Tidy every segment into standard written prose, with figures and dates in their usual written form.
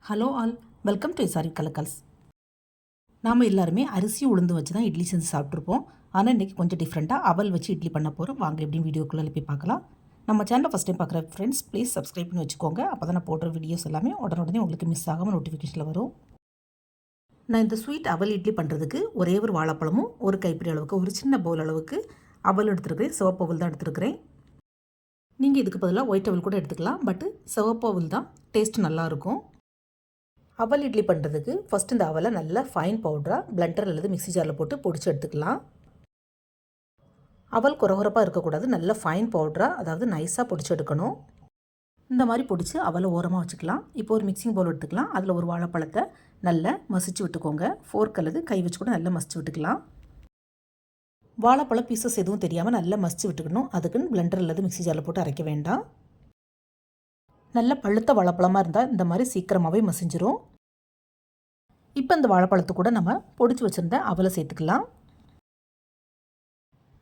Hello all, welcome to SRV Kalakkals. நாம் எல்லாருமே அரிசி உளுந்து வச்சு தான் இட்லி செஞ்சு சாப்பிட்ருப்போம். ஆனால் இன்றைக்கி கொஞ்சம் டிஃப்ரெண்ட்டாக அவல் வச்சு இட்லி பண்ண போகிறோம். வாங்க எப்படின்னு வீடியோக்குள்ளே போய் பார்க்கலாம். நம்ம சேனலை ஃபஸ்ட் டைம் பார்க்குற ஃப்ரெண்ட்ஸ் ப்ளீஸ் சப்ஸ்கிரைப் பண்ணி வச்சுக்கோங்க. அப்போ தான் நான் போடுற வீடியோஸ் எல்லாமே உடனே உங்களுக்கு மிஸ் ஆகாமல் நோட்டிஃபிகேஷனில் வரும். நான் இந்த ஸ்வீட் அவல் இட்லி பண்ணுறதுக்கு ஒரே ஒரு வாழைப்பழமும் ஒரு கைப்பிடி அளவுக்கு ஒரு சின்ன பவுல் அளவுக்கு அவல் எடுத்துருக்கிறேன். சிவப்பு அவல் தான் எடுத்துருக்கிறேன். நீங்கள் இதுக்கு பதிலாக ஒயிட் அவல் கூட எடுத்துக்கலாம். பட்டு சிவப்பு அவல் தான் டேஸ்ட் நல்லாயிருக்கும். அவல் இட்லி பண்ணுறதுக்கு ஃபஸ்ட்டு இந்த அவலை நல்லா ஃபைன் பவுடராக பிளண்டர் அல்லது மிக்ஸி ஜாரில் போட்டு பொடிச்சு எடுத்துக்கலாம். அவல் குறகுறப்பாக இருக்கக்கூடாது, நல்ல ஃபைன் பவுடராக, அதாவது நைஸாக பொடிச்சு எடுக்கணும். இந்த மாதிரி பொடிச்சு அவலை ஓரமாக வச்சுக்கலாம். இப்போ ஒரு மிக்சிங் பவுல் எடுத்துக்கலாம். அதில் ஒரு வாழைப்பழத்தை நல்லா மசிச்சு விட்டுக்கோங்க. ஃபோர்க் அல்லது கை வச்சு கூட நல்லா மசிச்சு விட்டுக்கலாம். வாழைப்பழம் பீசஸ் எதுவும் தெரியாமல் நல்லா மசிச்சு விட்டுக்கணும். அதுக்குன்னு பிளண்டர் அல்லது மிக்ஸி ஜாரில் போட்டு அரைக்க வேண்டாம். நல்ல பழுத்த வாழைப்பழமாக இருந்தால் இந்த மாதிரி சீக்கிரமாகவே மசிஞ்சிரும். இப்போ இந்த வாழைப்பழத்து கூட நம்ம பொடிச்சு வச்சுருந்த அவலை சேர்த்துக்கலாம்.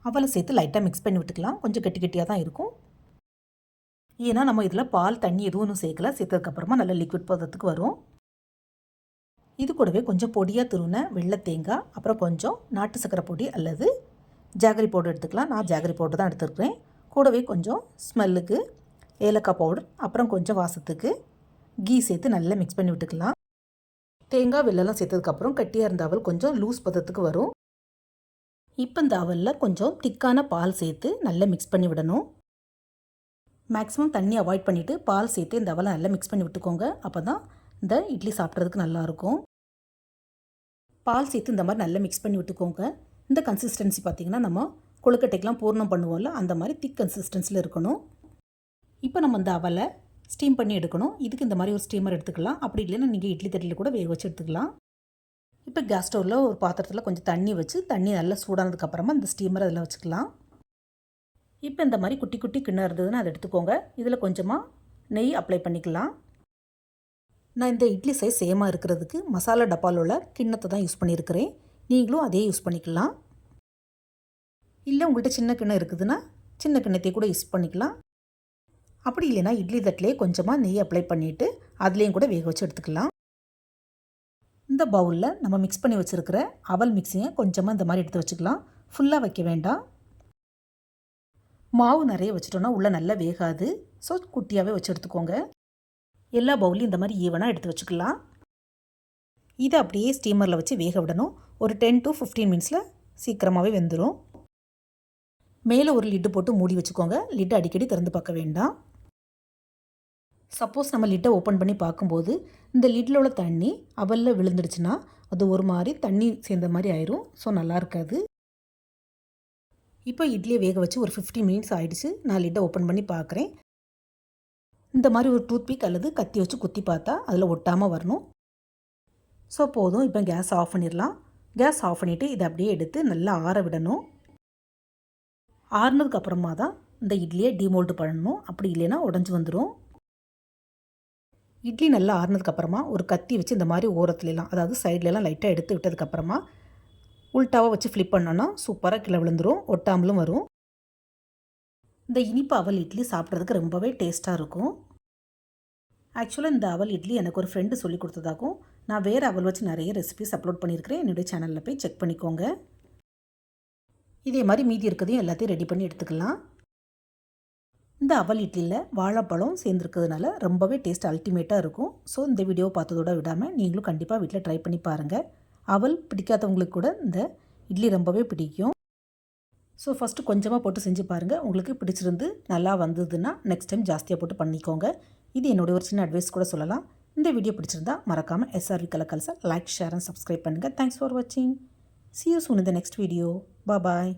அவலை சேர்த்து லைட்டாக மிக்ஸ் பண்ணி விட்டுக்கலாம். கொஞ்சம் கெட்டி கெட்டியாக தான் இருக்கும். ஏன்னா நம்ம இதில் பால் தண்ணி எதுவும் சேர்க்கல. சேர்த்ததுக்கப்புறமா நல்ல லிக்விட் பதத்துக்கு வரும். இது கூடவே கொஞ்சம் பொடியாக துருவின வெள்ளை தேங்காய், அப்புறம் கொஞ்சம் நாட்டு சக்கரை பொடி அல்லது ஜாகரி பவுடர் எடுத்துக்கலாம். நான் ஜாகரி பவுடர் தான் எடுத்துருக்கிறேன். கூடவே கொஞ்சம் ஸ்மெல்லுக்கு ஏலக்காய் பவுடர், அப்புறம் கொஞ்சம் வாசத்துக்கு கீ சேர்த்து நல்லா மிக்ஸ் பண்ணி விட்டுக்கலாம். தேங்காய் வெள்ளெல்லாம் சேர்த்ததுக்கப்புறம் கட்டியாக இருந்த அவல் கொஞ்சம் லூஸ் பதத்துக்கு வரும். இப்போ இந்த அவலில் கொஞ்சம் திக்கான பால் சேர்த்து நல்லா மிக்ஸ் பண்ணி விடணும். மேக்ஸிமம் தண்ணி அவாய்ட் பண்ணிவிட்டு பால் சேர்த்து இந்த அவலை நல்லா மிக்ஸ் பண்ணி விட்டுக்கோங்க. அப்போ தான் இந்த இட்லி சாப்பிட்றதுக்கு நல்லாயிருக்கும். பால் சேர்த்து இந்த மாதிரி நல்லா மிக்ஸ் பண்ணி விட்டுக்கோங்க. இந்த கன்சிஸ்டன்சி பார்த்திங்கன்னா நம்ம கொழுக்கட்டைக்கெலாம் பூர்ணம் பண்ணுவோம்ல, அந்த மாதிரி திக் கன்சிஸ்டன்சியில் இருக்கணும். இப்போ நம்ம இந்த அவலை ஸ்டீம் பண்ணி எடுக்கணும். இதுக்கு இந்த மாதிரி ஒரு ஸ்டீமர் எடுத்துக்கலாம். அப்படி இல்லைன்னா நீங்கள் இட்லி தட்டில் கூட வேக வச்சு எடுத்துக்கலாம். இப்போ கேஸ் ஸ்டவ்வில் ஒரு பாத்திரத்தில் கொஞ்சம் தண்ணி வச்சு தண்ணி நல்லா சூடானதுக்கப்புறமா இந்த ஸ்டீமரை அதில் வச்சுக்கலாம். இப்போ இந்த மாதிரி குட்டி குட்டி கிண்ணம் இருந்ததுன்னா அதை எடுத்துக்கோங்க. இதில் கொஞ்சமாக நெய் அப்ளை பண்ணிக்கலாம். நான் இந்த இட்லி சைஸ் சேமாக இருக்கிறதுக்கு மசாலா டப்பாவில் உள்ள கிண்ணத்தை தான் யூஸ் பண்ணியிருக்கிறேன். நீங்களும் அதே யூஸ் பண்ணிக்கலாம். இல்லை உங்கள்கிட்ட சின்ன கிண்ணம் இருக்குதுன்னா சின்ன கிண்ணத்தை கூட யூஸ் பண்ணிக்கலாம். அப்படி இல்லைன்னா இட்லி தட்டிலே கொஞ்சமாக நெய் அப்ளை பண்ணிவிட்டு அதுலேயும் கூட வேக வச்சு எடுத்துக்கலாம். இந்த பவுலில் நம்ம மிக்ஸ் பண்ணி வச்சுருக்கிற அவல் மிக்ஸிங்கை கொஞ்சமாக இந்த மாதிரி எடுத்து வச்சுக்கலாம். ஃபுல்லாக வைக்க வேண்டாம். மாவு நிறைய வச்சுட்டோன்னா உள்ளே நல்லா வேகாது. ஸோ குட்டியாகவே வச்சு எடுத்துக்கோங்க. எல்லா பவுலையும் இந்த மாதிரி ஈவனாக எடுத்து வச்சுக்கலாம். இதை அப்படியே ஸ்டீமரில் வச்சு வேக விடணும். ஒரு 10 to 15 மினிட்ஸில் சீக்கிரமாகவே வெந்துடும். மேலே ஒரு லிட்டு போட்டு மூடி வச்சுக்கோங்க. லிட்டு அடிக்கடி திறந்து பார்க்க வேண்டாம். சப்போஸ் நம்ம லிட்டை ஓப்பன் பண்ணி பார்க்கும்போது இந்த லிட்டில் உள்ள தண்ணி அவலில் விழுந்துடுச்சுன்னா அது ஒரு மாதிரி தண்ணி சேர்ந்த மாதிரி ஆயிரும். ஸோ நல்லா இருக்காது. இப்போ இட்லியை வேக வச்சு ஒரு 15 மினிட்ஸ் ஆகிடுச்சு. நான் லிட்டை ஓப்பன் பண்ணி பார்க்குறேன். இந்த மாதிரி ஒரு டூத்பிக் அல்லது கத்தி வச்சு குத்தி பார்த்தா அதில் ஒட்டாமல் வரணும். ஸோ போதும். இப்போ கேஸ் ஆஃப் பண்ணிடலாம். கேஸ் ஆஃப் பண்ணிவிட்டு இதை அப்படியே எடுத்து நல்லா ஆற விடணும். ஆறுனதுக்கு அப்புறமா தான் இந்த இட்லியை டிமோல்டு பண்ணணும். அப்படி இல்லைன்னா உடஞ்சி வந்துடும். இட்லி நல்லா ஆறுனதுக்கப்புறமா ஒரு கத்தி வச்சு இந்த மாதிரி ஓரத்துலலாம், அதாவது சைட்லலாம் லைட்டாக எடுத்து விட்டதுக்கப்புறமா உல்ட்டாவாக வச்சு ஃப்ளிப் பண்ணோன்னா சூப்பராக கீழே விழுந்துடும். ஒட்டாமலும் வரும். இந்த இனிப்பு அவல் இட்லி சாப்பிட்றதுக்கு ரொம்பவே டேஸ்ட்டாக இருக்கும். ஆக்சுவலாக இந்த அவல் இட்லி எனக்கு ஒரு ஃப்ரெண்டு சொல்லி கொடுத்ததாகும். நான் வேறு அவல் வச்சு நிறைய ரெசிபிஸ் அப்லோட் பண்ணியிருக்கிறேன். என்னுடைய சேனலில் போய் செக் பண்ணிக்கோங்க. இதே மாதிரி மீதி இருக்கிறதையும் எல்லாத்தையும் ரெடி பண்ணி எடுத்துக்கலாம். இந்த அவல் இட்லியில் வாழைப்பழம் சேர்ந்துருக்கிறதுனால ரொம்பவே டேஸ்ட் அல்டிமேட்டாக இருக்கும். ஸோ இந்த வீடியோவை பார்த்ததோடு விடாமல் நீங்களும் கண்டிப்பாக வீட்டில் ட்ரை பண்ணி பாருங்கள். அவல் பிடிக்காதவங்களுக்கு கூட இந்த இட்லி ரொம்பவே பிடிக்கும். ஸோ ஃபஸ்ட்டு கொஞ்சமாக போட்டு செஞ்சு பாருங்கள். உங்களுக்கு பிடிச்சிருந்து நல்லா வந்ததுன்னா நெக்ஸ்ட் டைம் ஜாஸ்தியாக போட்டு பண்ணிக்கோங்க. இது என்னுடைய ஒரு சின்ன அட்வைஸ் கூட சொல்லலாம். இந்த வீடியோ பிடிச்சிருந்தா மறக்காமல் எஸ்ஆர்வி கலக்கல்ஸை லைக், ஷேர் அண்ட் சப்ஸ்கிரைப் பண்ணுங்கள். தேங்க்ஸ் ஃபார் வாட்சிங். See you soon in the next video. Bye bye.